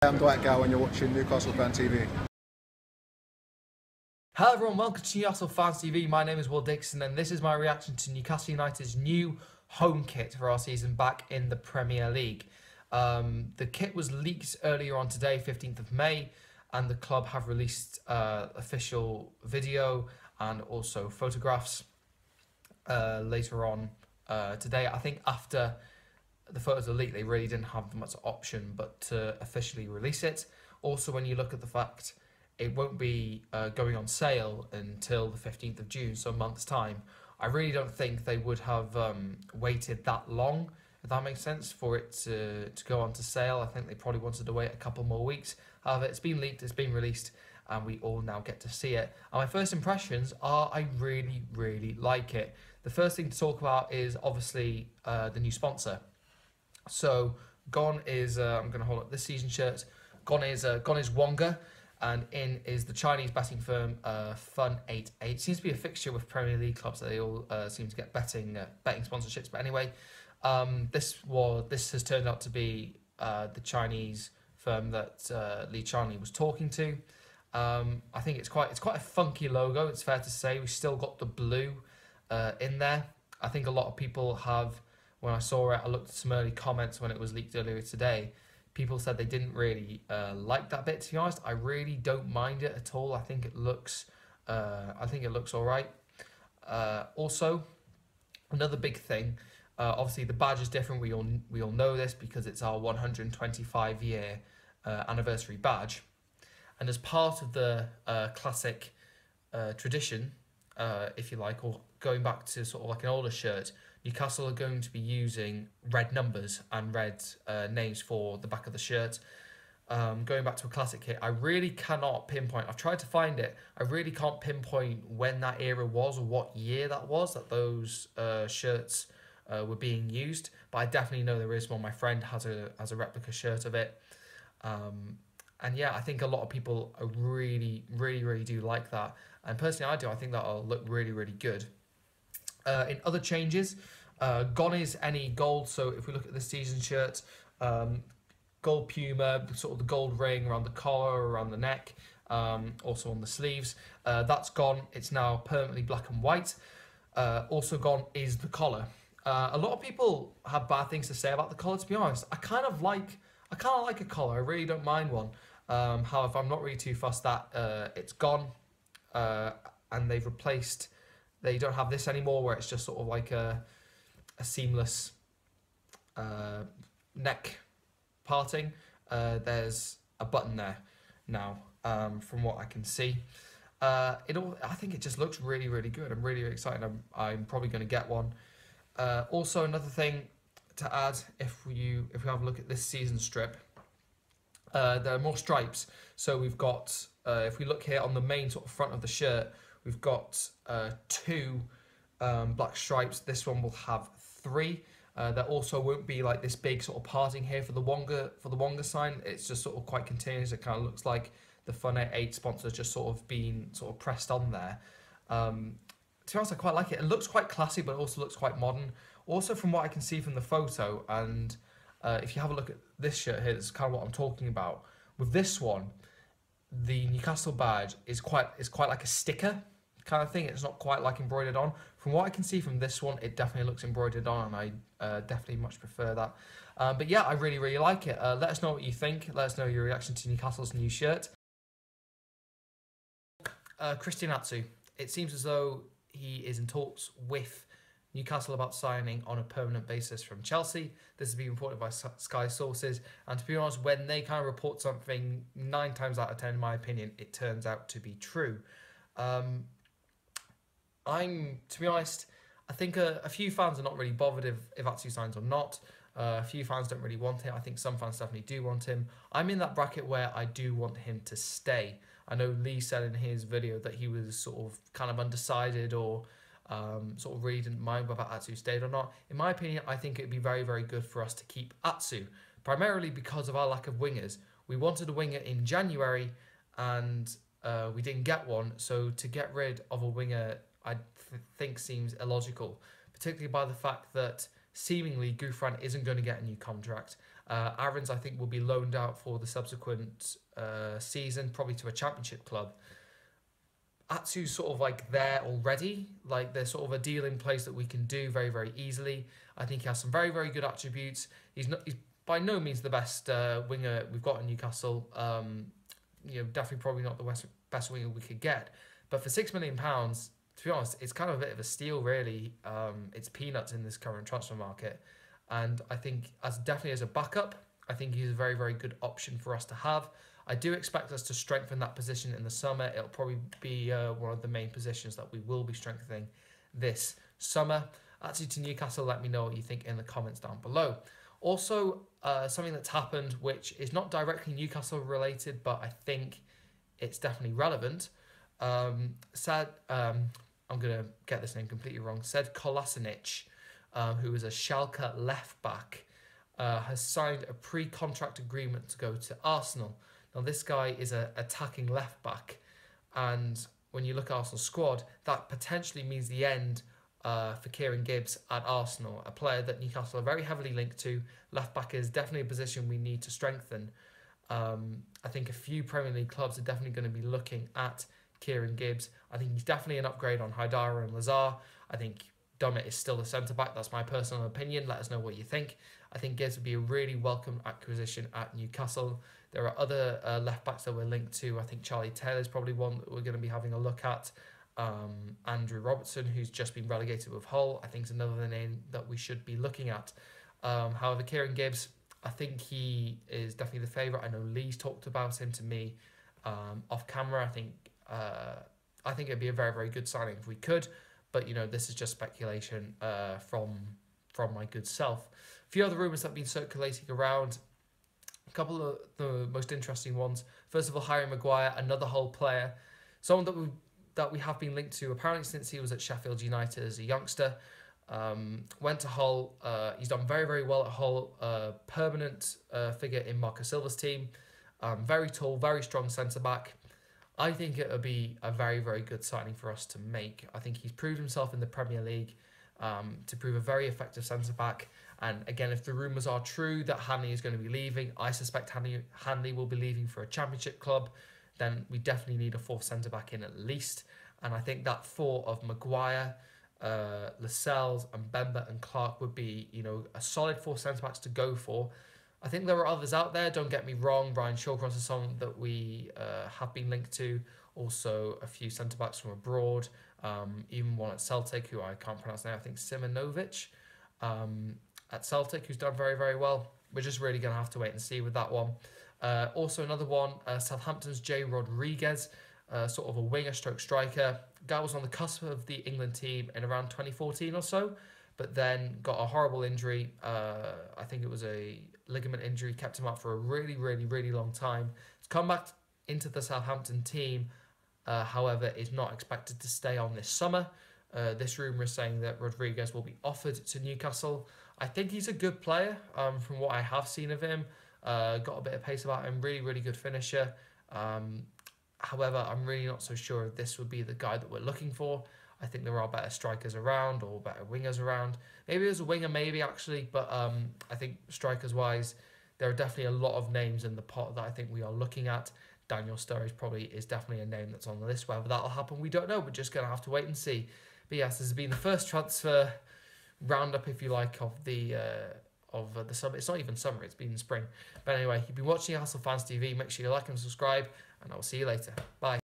I'm Dwight Gow and you're watching Newcastle Fan TV. Hello everyone, welcome to Newcastle Fans TV. My name is Will Dixon and this is my reaction to Newcastle United's new home kit for our season back in the Premier League. The kit was leaked earlier on today, 15th of May, and the club have released official video and also photographs later on today. I think after the photos are leaked, they really didn't have much option but to officially release it. Also, when you look at the fact it won't be going on sale until the 15th of June, so a month's time, I really don't think they would have waited that long, if that makes sense, for it to go on to sale. I think they probably wanted to wait a couple more weeks. However, it's been leaked, it's been released, and we all now get to see it. And my first impressions are I really, really like it. The first thing to talk about is obviously the new sponsor. So gone is, I'm going to hold up this season shirt, gone is Wonga, and in is the Chinese betting firm Fun88. Seems to be a fixture with Premier League clubs. They all seem to get betting sponsorships. But anyway, this has turned out to be the Chinese firm that Lee Charnley was talking to. I think it's quite a funky logo. It's fair to say. We still got the blue in there. I think a lot of people have. When I saw it, I looked at some early comments when it was leaked earlier today. People said they didn't really like that bit. To be honest, I really don't mind it at all. I think it looks all right. Also, another big thing. Obviously, the badge is different. We all know this because it's our 125-year anniversary badge, and as part of the classic tradition, if you like, or going back to sort of like an older shirt, Newcastle are going to be using red numbers and red names for the back of the shirt. Going back to a classic kit, I really cannot pinpoint. I've tried to find it. I really can't pinpoint when that era was or what year that was that those shirts were being used. But I definitely know there is one. My friend has a replica shirt of it. And yeah, I think a lot of people are really do like that. And personally, I do. I think that'll look really good. In other changes, gone is any gold. So if we look at the season shirt, gold Puma, sort of the gold ring around the collar, around the neck, also on the sleeves. That's gone. It's now permanently black and white. Also gone is the collar. A lot of people have bad things to say about the collar. To be honest, I kind of like a collar. I really don't mind one. However, I'm not really too fussed that it's gone, and they've replaced. They don't have this anymore, where it's just sort of like a seamless neck parting. There's a button there now, from what I can see. I think it just looks really good. I'm really excited. I'm probably going to get one. Also, another thing to add, if we have a look at this season strip, there are more stripes. So we've got, if we look here on the main sort of front of the shirt, we've got 2 black stripes. This one will have 3. There also won't be like this big sort of parting here for the Wonga sign. It's just sort of quite continuous. It kind of looks like the Fun88 sponsor just sort of been pressed on there. To be honest, I quite like it. It looks quite classy, but it also looks quite modern. Also, from what I can see from the photo, and if you have a look at this shirt here, that's kind of what I'm talking about. With this one, the Newcastle badge is quite like a sticker kind of thing. It's not quite like embroidered on. From what I can see from this one, it definitely looks embroidered on, and I definitely much prefer that. But yeah, I really like it. Let us know what you think. Let us know your reaction to Newcastle's new shirt. Christian Atsu. It seems as though he is in talks with Newcastle about signing on a permanent basis from Chelsea. This has been reported by Sky sources, and to be honest, when they kind of report something, 9 times out of 10, in my opinion, it turns out to be true. To be honest, I think a few fans are not really bothered if Atsu signs or not. A few fans don't really want him. I think some fans definitely do want him. I'm in that bracket where I do want him to stay. I know Lee said in his video that he was sort of kind of undecided, or sort of really didn't mind whether Atsu stayed or not. In my opinion, I think it would be very good for us to keep Atsu, primarily because of our lack of wingers. We wanted a winger in January, and we didn't get one, so to get rid of a winger I think seems illogical, particularly by the fact that seemingly Gouffran isn't going to get a new contract, Aarons, I think, will be loaned out for the subsequent season, probably to a championship club. Atsu's sort of like there already. Like there's sort of a deal in place that we can do very, very easily. I think he has some very, very good attributes. He's by no means the best winger we've got in Newcastle. Definitely probably not the best winger we could get. But for £6 million, to be honest, it's kind of a bit of a steal, really. It's peanuts in this current transfer market. And I think definitely as a backup, I think he's a very, very good option for us to have. I do expect us to strengthen that position in the summer. It'll probably be one of the main positions that we will be strengthening this summer. Actually, to Newcastle, let me know what you think in the comments down below. Also, something that's happened, which is not directly Newcastle related, but I think it's definitely relevant. I'm going to get this name completely wrong. Said Kolasinac, who is a Schalke left back, has signed a pre-contract agreement to go to Arsenal. Now, this guy is an attacking left back, and when you look at Arsenal's squad, that potentially means the end for Kieran Gibbs at Arsenal, a player that Newcastle are very heavily linked to. Left back is definitely a position we need to strengthen. I think a few Premier League clubs are definitely going to be looking at Kieran Gibbs. I think he's definitely an upgrade on Haidara and Lazar. I think Dummett is still the centre-back. That's my personal opinion. Let us know what you think. I think Gibbs would be a really welcome acquisition at Newcastle. There are other left-backs that we're linked to. I think Charlie Taylor's probably one that we're going to be having a look at. Andrew Robertson, who's just been relegated with Hull, I think is another name that we should be looking at. However, Kieran Gibbs, I think he is definitely the favourite. I know Lee's talked about him to me off camera. I think it'd be a very, very good signing if we could. But, this is just speculation from my good self. A few other rumours that have been circulating around. A couple of the most interesting ones. First of all, Harry Maguire, another Hull player. Someone that we have been linked to apparently since he was at Sheffield United as a youngster. Went to Hull. He's done very, very well at Hull. Permanent figure in Marco Silva's team. Very tall, very strong centre-back. I think it would be a very, very good signing for us to make. I think he's proved himself in the Premier League to prove a very effective centre-back. And again, if the rumours are true that Hanley is going to be leaving, I suspect Hanley will be leaving for a championship club, then we definitely need a fourth centre-back in at least. And I think that four of Maguire, Lascelles and Bemba and Clark would be, a solid four centre-backs to go for. I think there are others out there, don't get me wrong. Ryan Shawcross is someone that we have been linked to. Also, a few centre-backs from abroad. Even one at Celtic, who I can't pronounce now. I think Simonovic at Celtic, who's done very, very well. We're just really going to have to wait and see with that one. Also, another one, Southampton's Jay Rodriguez, sort of a winger stroke striker. Guy was on the cusp of the England team in around 2014 or so, but then got a horrible injury. I think it was a ligament injury, kept him out for a really, really, really long time. He's come back into the Southampton team, however, is not expected to stay on this summer. This rumour is saying that Rodriguez will be offered to Newcastle. I think he's a good player from what I have seen of him. Got a bit of pace about him, really, really good finisher. However, I'm really not so sure if this would be the guy that we're looking for. I think there are better strikers around or better wingers around. Maybe there's a winger, maybe actually, but I think strikers-wise, there are definitely a lot of names in the pot that I think we are looking at. Daniel Sturridge is definitely a name that's on the list. Whether that'll happen, we don't know. We're just going to have to wait and see. But yes, this has been the first transfer roundup, if you like, of the summer. It's not even summer, it's been spring. But anyway, you've been watching Newcastle Fans TV. Make sure you like and subscribe, and I'll see you later. Bye.